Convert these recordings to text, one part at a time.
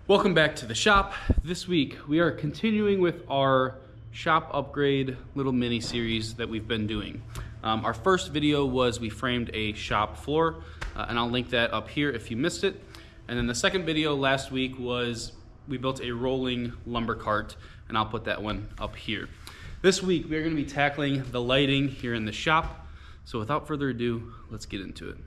Welcome back to the shop. This week we are continuing with our shop upgrade little mini series that we've been doing. Our first video was we framed a shop floor, and I'll link that up here if you missed it. And then the second video last week was we built a rolling lumber cart, and I'll put that one up here. This week we are going to be tackling the lighting here in the shop. So without further ado, let's get into it.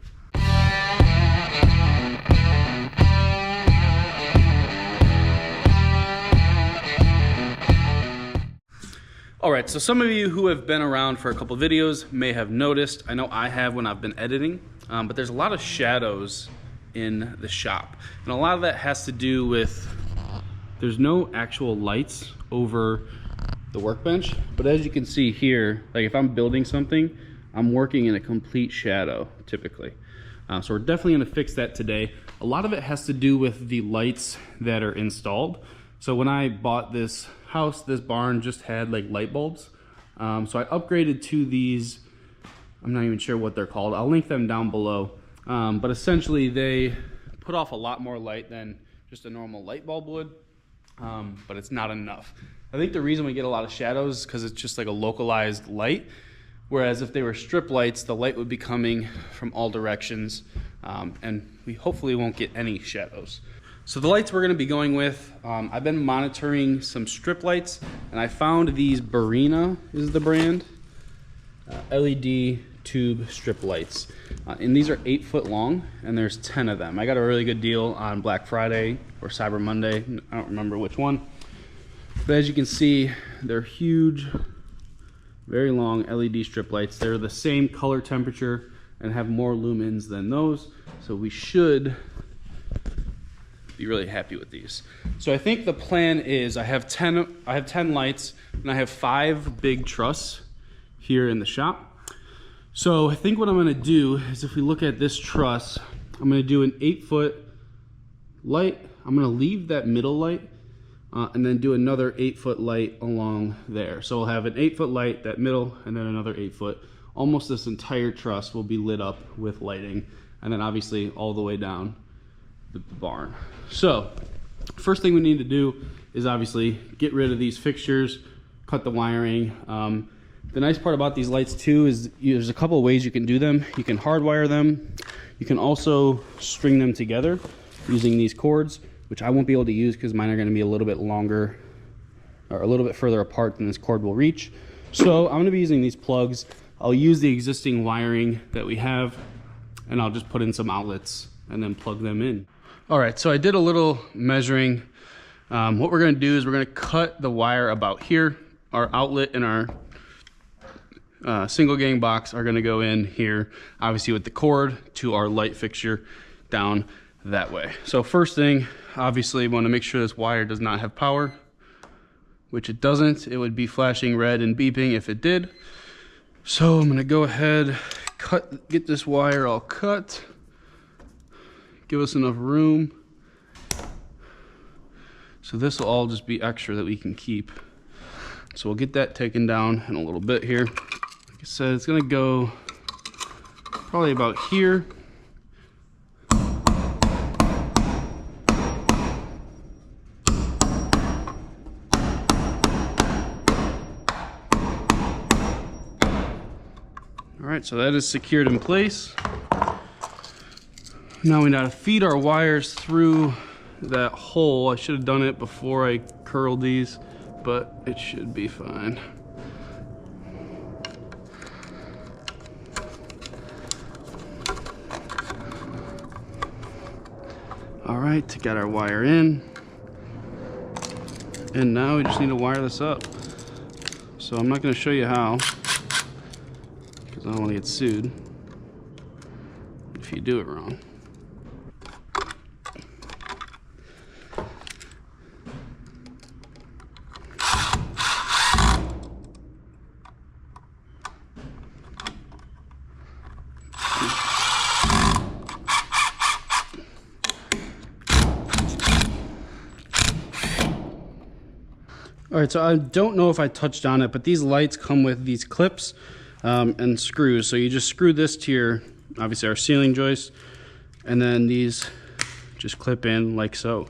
All right, so some of you who have been around for a couple videos may have noticed, I know I have when I've been editing, but there's a lot of shadows in the shop. And a lot of that has to do with, there's no actual lights over the workbench, but as you can see here, like if I'm building something, I'm working in a complete shadow typically. So we're definitely gonna fix that today. A lot of it has to do with the lights that are installed. So when I bought this house, this barn just had like light bulbs. So I upgraded to these, I'm not even sure what they're called. I'll link them down below. But essentially they put off a lot more light than just a normal light bulb would, but it's not enough. I think the reason we get a lot of shadows is because it's just like a localized light. Whereas if they were strip lights, the light would be coming from all directions, and we hopefully won't get any shadows. So the lights we're gonna be going with, I've been monitoring some strip lights, and I found these Barrina is the brand, LED tube strip lights. And these are 8 foot long, and there's 10 of them. I got a really good deal on Black Friday or Cyber Monday, I don't remember which one. But as you can see, they're huge, very long LED strip lights. They're the same color temperature and have more lumens than those, so we should be really happy with these. So I think the plan is I have 10 lights, and I have 5 big truss here in the shop. So I think what I'm gonna do is, if we look at this truss, I'm gonna do an 8 foot light. I'm gonna leave that middle light and then do another 8 foot light along there. So we'll have an 8 foot light, that middle, and then another 8 foot. Almost this entire truss will be lit up with lighting, and then obviously all the way down the barn. So first thing we need to do is obviously get rid of these fixtures, cut the wiring. The nice part about these lights too is there's a couple of ways you can do them. You can hardwire them. You can also string them together using these cords, which I won't be able to use because mine are going to be a little bit longer or a little bit further apart than this cord will reach. So I'm going to be using these plugs. I'll use the existing wiring that we have, and I'll just put in some outlets and then plug them in. All right, so I did a little measuring. What we're going to do is we're going to cut the wire about here. Our outlet and our single gang box are going to go in here, obviously with the cord to our light fixture down that way. So first thing, obviously we want to make sure this wire does not have power, which it doesn't. It would be flashing red and beeping if it did. So I'm going to go ahead, get this wire all cut, give us enough room. So this will all just be extra that we can keep. So we'll get that taken down in a little bit here. Like I said, it's gonna go probably about here. All right, so that is secured in place. Now we gotta feed our wires through that hole. I should have done it before I curled these, but it should be fine. All right, got our wire in. And now we just need to wire this up. So I'm not gonna show you how, because I don't wanna get sued if you do it wrong. All right, so I don't know if I touched on it, but these lights come with these clips and screws. So you just screw this to your, obviously our ceiling joist, and then these just clip in like so.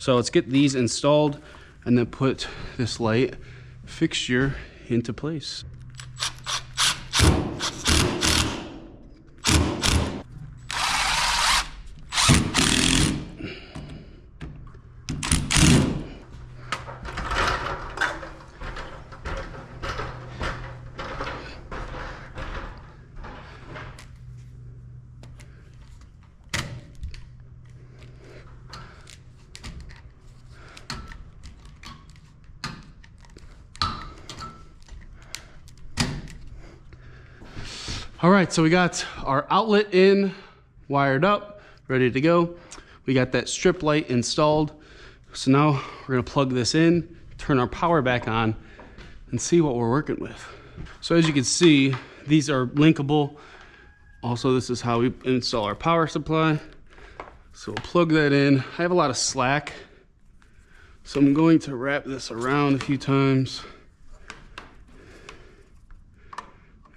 So let's get these installed and then put this light fixture into place. All right, so we got our outlet in, wired up, ready to go. We got that strip light installed. So now we're gonna plug this in, turn our power back on, and see what we're working with. So as you can see, these are linkable. Also, this is how we install our power supply. So we'll plug that in. I have a lot of slack, so I'm going to wrap this around a few times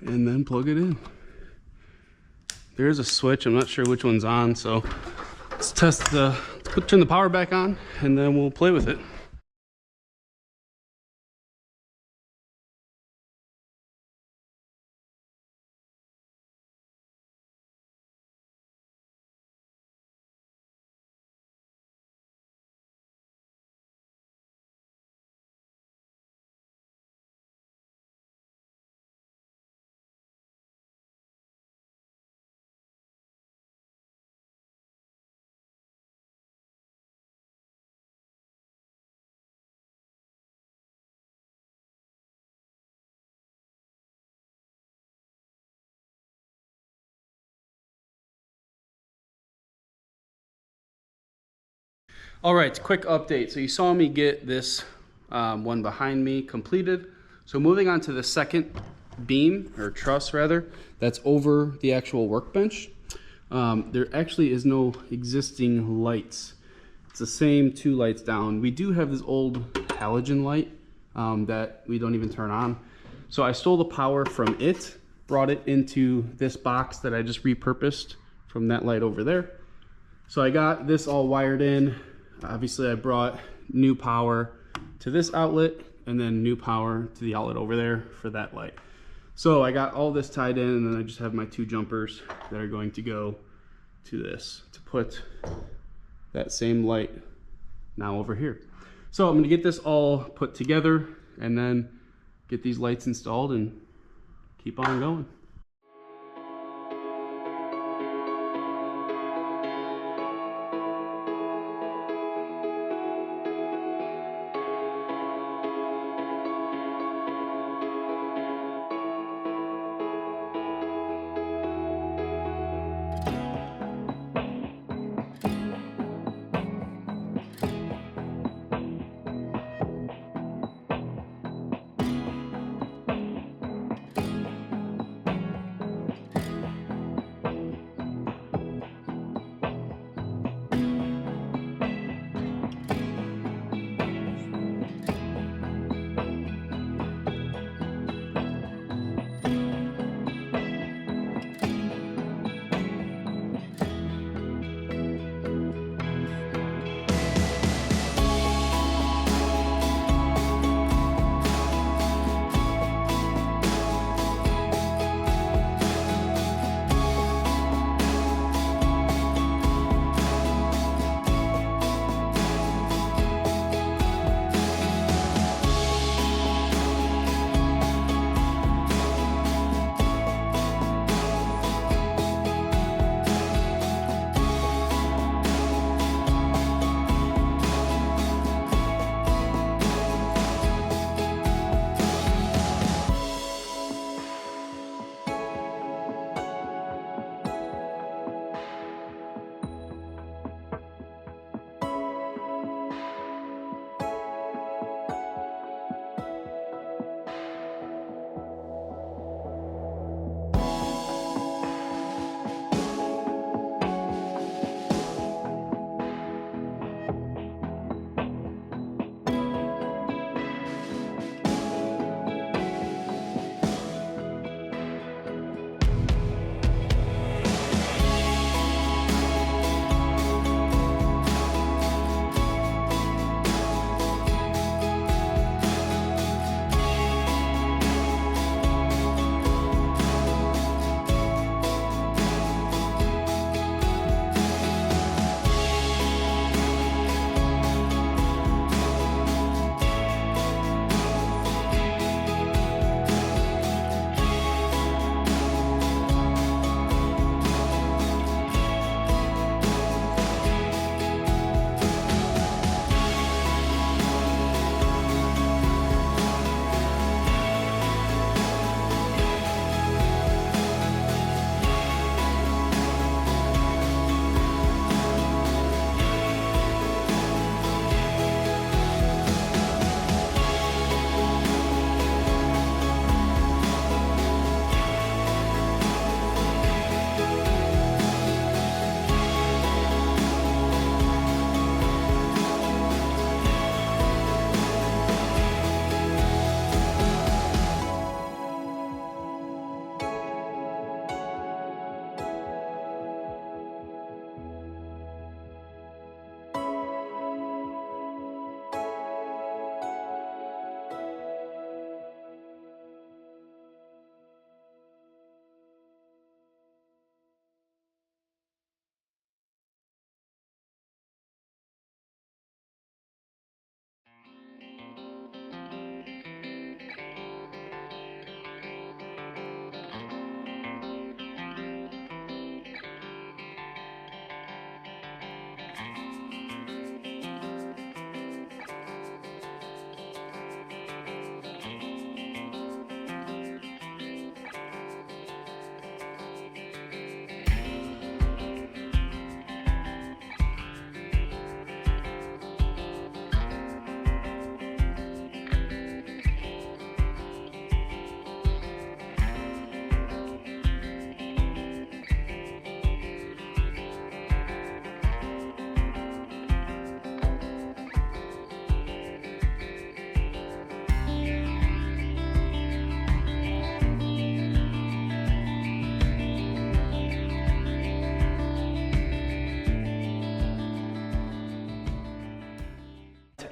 and then plug it in. There is a switch, I'm not sure which one's on, so let's turn the power back on and then we'll play with it. All right, quick update. So you saw me get this one behind me completed. So moving on to the second beam, or truss rather, that's over the actual workbench. There actually is no existing lights. It's the same two lights down. We do have this old halogen light that we don't even turn on. So I stole the power from it, brought it into this box that I just repurposed from that light over there. So I got this all wired in. Obviously I brought new power to this outlet and then new power to the outlet over there for that light. So I got all this tied in, and then I just have my two jumpers that are going to go to this to put that same light now over here. So I'm gonna get this all put together and then get these lights installed and keep on going.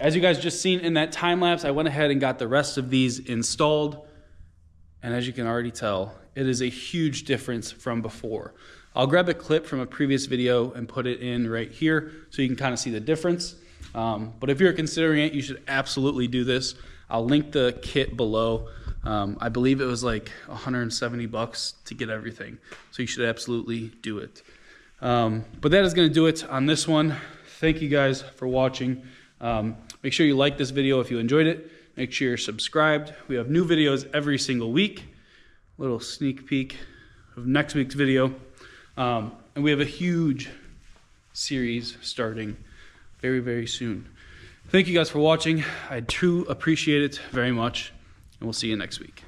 as you guys just seen in that time lapse, I went ahead and got the rest of these installed. And as you can already tell, it is a huge difference from before. I'll grab a clip from a previous video and put it in right here so you can kind of see the difference. But if you're considering it, you should absolutely do this. I'll link the kit below. I believe it was like 170 bucks to get everything. So you should absolutely do it. But that is going to do it on this one. Thank you guys for watching. Make sure you like this video if you enjoyed it. Make sure you're subscribed. We have new videos every single week. Little sneak peek of next week's video. And we have a huge series starting very, very soon. Thank you guys for watching. I do appreciate it very much. And we'll see you next week.